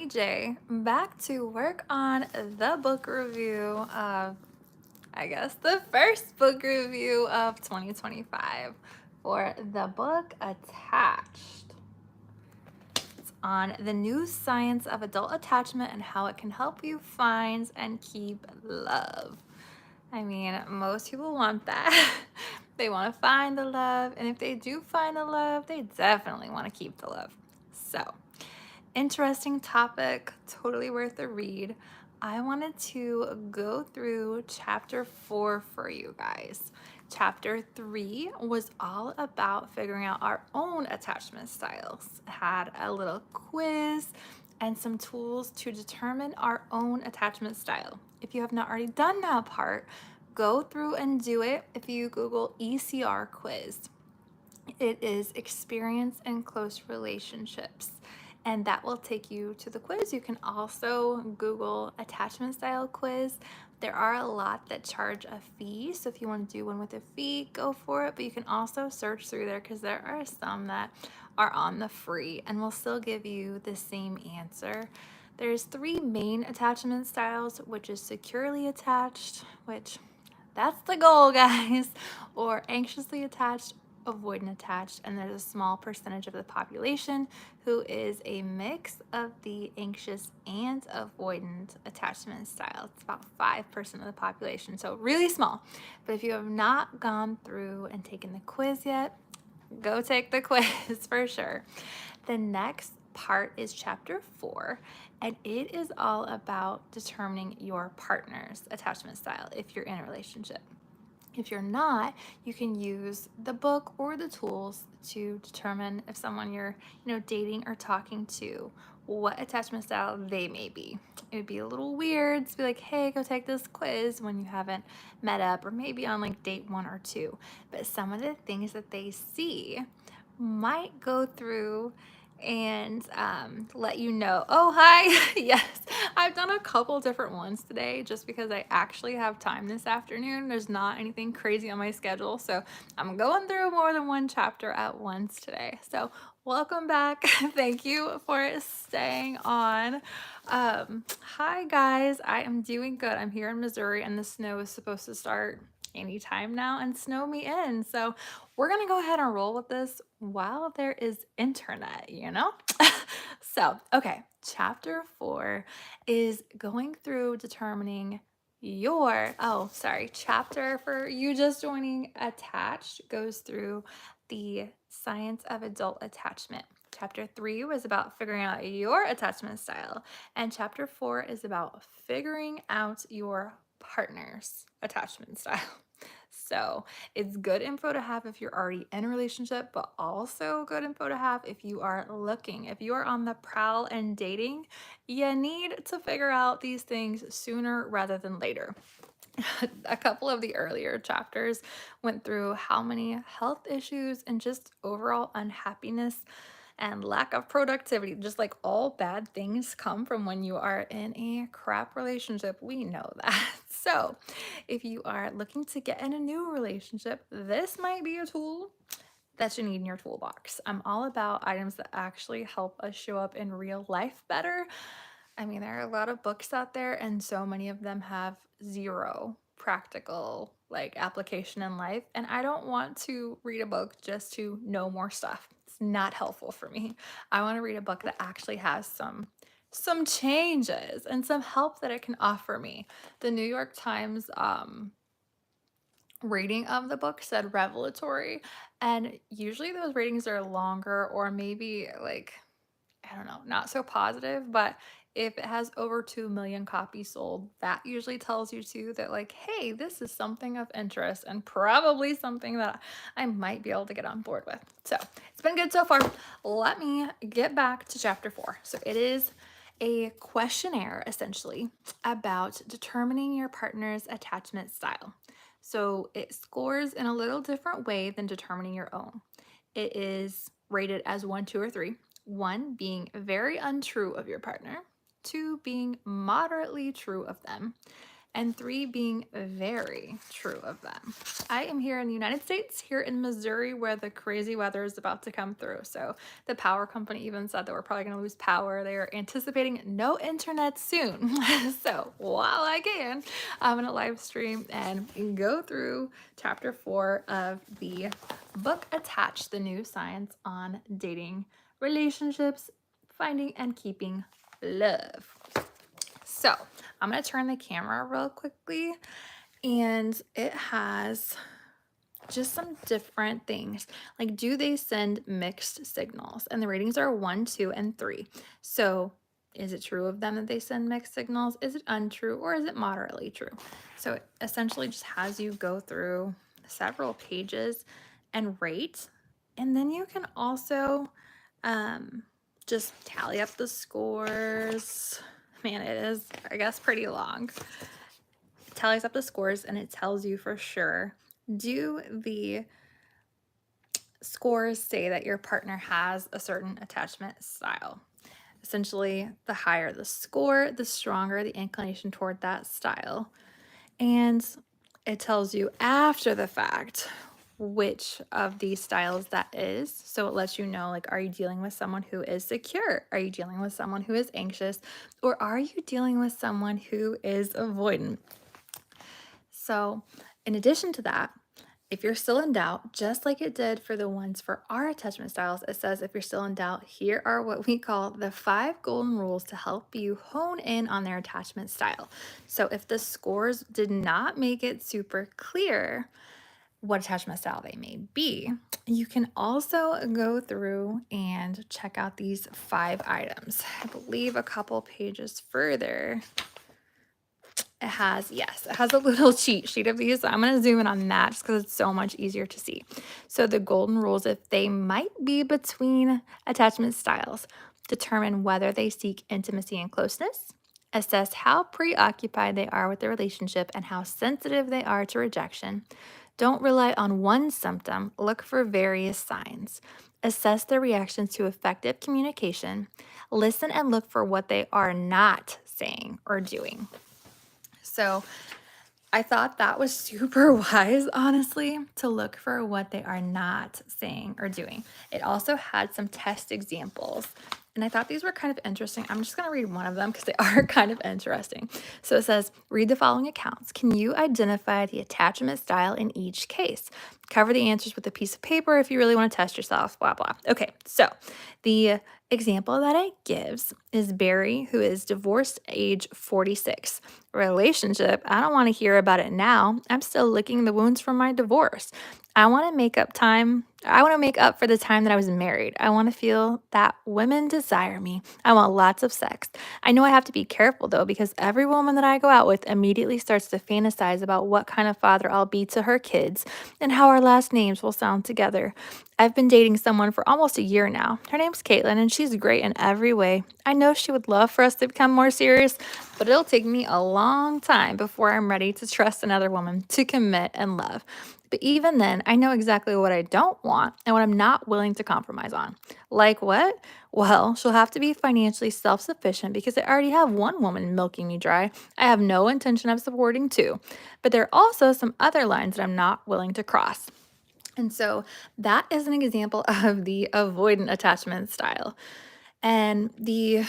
Sammi J, back to work on the book review of, I guess, the first book review of 2025 for the book Attached. It's on the new science of adult attachment and how it can help you find and keep love. I mean, most people want that. They want to find the love, and if they do find the love, they definitely want to keep the love. So, interesting topic, totally worth a read. I wanted to go through chapter 4 for you guys. Chapter 3 was all about figuring out our own attachment styles. It had a little quiz and some tools to determine our own attachment style. If you have not already done that part, go through and do it. If you Google ECR quiz, it is experience in close relationships, and that will take you to the quiz. You can also Google attachment style quiz. There are a lot that charge a fee, so if you want to do one with a fee, go for it. But you can also search through there because there are some that are on the free and will still give you the same answer. There's 3 main attachment styles, which is securely attached, which that's the goal, guys, or anxiously attached, avoidant attached, and there's a small percentage of the population who is a mix of the anxious and avoidant attachment style. It's about 5% of the population, so really small. But if you have not gone through and taken the quiz yet, go take the quiz for sure. The next part is chapter 4, and it is all about determining your partner's attachment style if you're in a relationship. If you're not, you can use the book or the tools to determine if someone you're, dating or talking to, what attachment style they may be. It would be a little weird to be like, hey, go take this quiz when you haven't met up or maybe on like date 1 or 2. But some of the things that they see might go through and let you know, oh, hi. Yes, I've done a couple different ones today just because I actually have time this afternoon. There's not anything crazy on my schedule, so I'm going through more than one chapter at once today. So welcome back. Thank you for staying on. Hi guys, I am doing good. I'm here in Missouri and the snow is supposed to start anytime now and snow me in. So we're gonna go ahead and roll with this while there is internet, So, okay, chapter 4 is going through determining chapter for you just joining attached goes through the science of adult attachment. Chapter 3 was about figuring out your attachment style, and chapter 4 is about figuring out your partner's attachment style. So it's good info to have if you're already in a relationship, but also good info to have if you are looking. If you are on the prowl and dating, you need to figure out these things sooner rather than later. A couple of the earlier chapters went through how many health issues and just overall unhappiness and lack of productivity, just like all bad things come from when you are in a crap relationship. We know that. So, if you are looking to get in a new relationship, this might be a tool that you need in your toolbox. I'm all about items that actually help us show up in real life better. I mean, there are a lot of books out there, and so many of them have zero practical application in life. And I don't want to read a book just to know more stuff. It's not helpful for me. I want to read a book that actually has some changes and some help that it can offer me. The New York Times rating of the book said revelatory, and usually those ratings are longer or maybe I don't know, not so positive, but if it has over 2 million copies sold, that usually tells you too that hey, this is something of interest and probably something that I might be able to get on board with. So it's been good so far. Let me get back to chapter 4. So it is a questionnaire essentially about determining your partner's attachment style. So it scores in a little different way than determining your own. It is rated as 1, 2, or 3. 1 being very untrue of your partner, 2 being moderately true of them, and 3 being very true of them. I am here in the United States, here in Missouri, where the crazy weather is about to come through. So the power company even said that we're probably going to lose power. They are anticipating no internet soon. So while I can, I'm going to live stream and go through chapter 4 of the book Attached, the new science on dating, relationships, finding and keeping love. So I'm going to turn the camera real quickly, and it has just some different things. Like, do they send mixed signals? And the ratings are 1, 2, and 3. So is it true of them that they send mixed signals? Is it untrue, or is it moderately true? So it essentially just has you go through several pages and rate. And then you can also just tally up the scores. Man, it is, I guess, pretty long. It tallies up the scores and it tells you for sure, do the scores say that your partner has a certain attachment style? Essentially, the higher the score, the stronger the inclination toward that style. And it tells you after the fact which of these styles that is. So it lets you know, like, are you dealing with someone who is secure? Are you dealing with someone who is anxious? Or are you dealing with someone who is avoidant? So in addition to that, if you're still in doubt, just like it did for the ones for our attachment styles, it says if you're still in doubt, here are what we call the 5 golden rules to help you hone in on their attachment style. So if the scores did not make it super clear what attachment style they may be, you can also go through and check out these 5 items. I believe a couple pages further, it has a little cheat sheet of these. So I'm going to zoom in on that just because it's so much easier to see. So the golden rules, if they might be between attachment styles, determine whether they seek intimacy and closeness, assess how preoccupied they are with the relationship and how sensitive they are to rejection. Don't rely on one symptom, look for various signs. Assess their reactions to effective communication. Listen and look for what they are not saying or doing. So I thought that was super wise, honestly, to look for what they are not saying or doing. It also had some test examples, and I thought these were kind of interesting. I'm just going to read one of them because they are kind of interesting. So it says, read the following accounts. Can you identify the attachment style in each case? Cover the answers with a piece of paper if you really want to test yourself, blah, blah. Okay, so the example that it gives is Barry, who is divorced, age 46. Relationship, I don't want to hear about it now. I'm still licking the wounds from my divorce. I want to make up for the time that I was married. I want to feel that women desire me. I want lots of sex. I know I have to be careful though, because every woman that I go out with immediately starts to fantasize about what kind of father I'll be to her kids and how our last names will sound together. I've been dating someone for almost a year now. Her name's Caitlin, and she's great in every way. I know she would love for us to become more serious, but it'll take me a long time before I'm ready to trust another woman to commit and love. But even then, I know exactly what I don't want and what I'm not willing to compromise on. Like what? Well, she'll have to be financially self-sufficient because I already have one woman milking me dry. I have no intention of supporting two. But there are also some other lines that I'm not willing to cross. And so that is an example of the avoidant attachment style. And the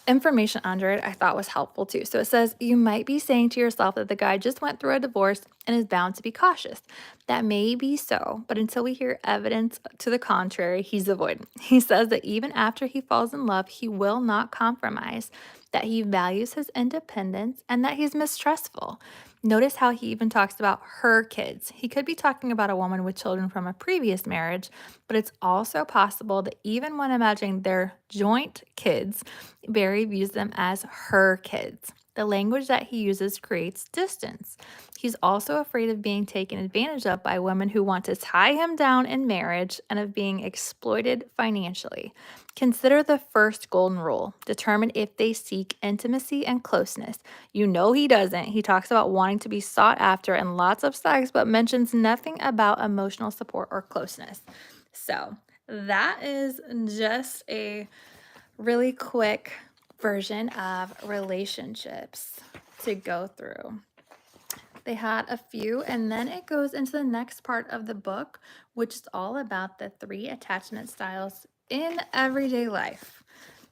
information under it I thought was helpful too. So it says, you might be saying to yourself that the guy just went through a divorce and is bound to be cautious. That may be so, but until we hear evidence to the contrary, he's avoidant. He says that even after he falls in love, he will not compromise, that he values his independence, and that he's mistrustful. Notice how he even talks about her kids. He could be talking about a woman with children from a previous marriage, but it's also possible that even when imagining their joint kids, Barry views them as her kids. The language that he uses creates distance. He's also afraid of being taken advantage of by women who want to tie him down in marriage and of being exploited financially. Consider the first golden rule. Determine if they seek intimacy and closeness. You know he doesn't. He talks about wanting to be sought after and lots of sex, but mentions nothing about emotional support or closeness. So that is just a really quick version of relationships. to go through. They had a few, and then it goes into the next part of the book, which is all about the 3 attachment styles in everyday life.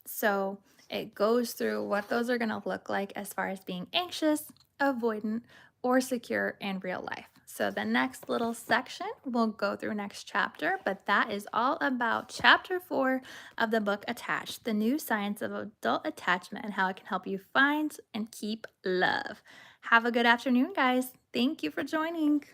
So it goes through what those are going to look like as far as being anxious, avoidant, or secure in real life. So the next little section we'll go through next chapter, but that is all about chapter 4 of the book Attached, the new science of adult attachment and how it can help you find and keep love. Have a good afternoon, guys. Thank you for joining.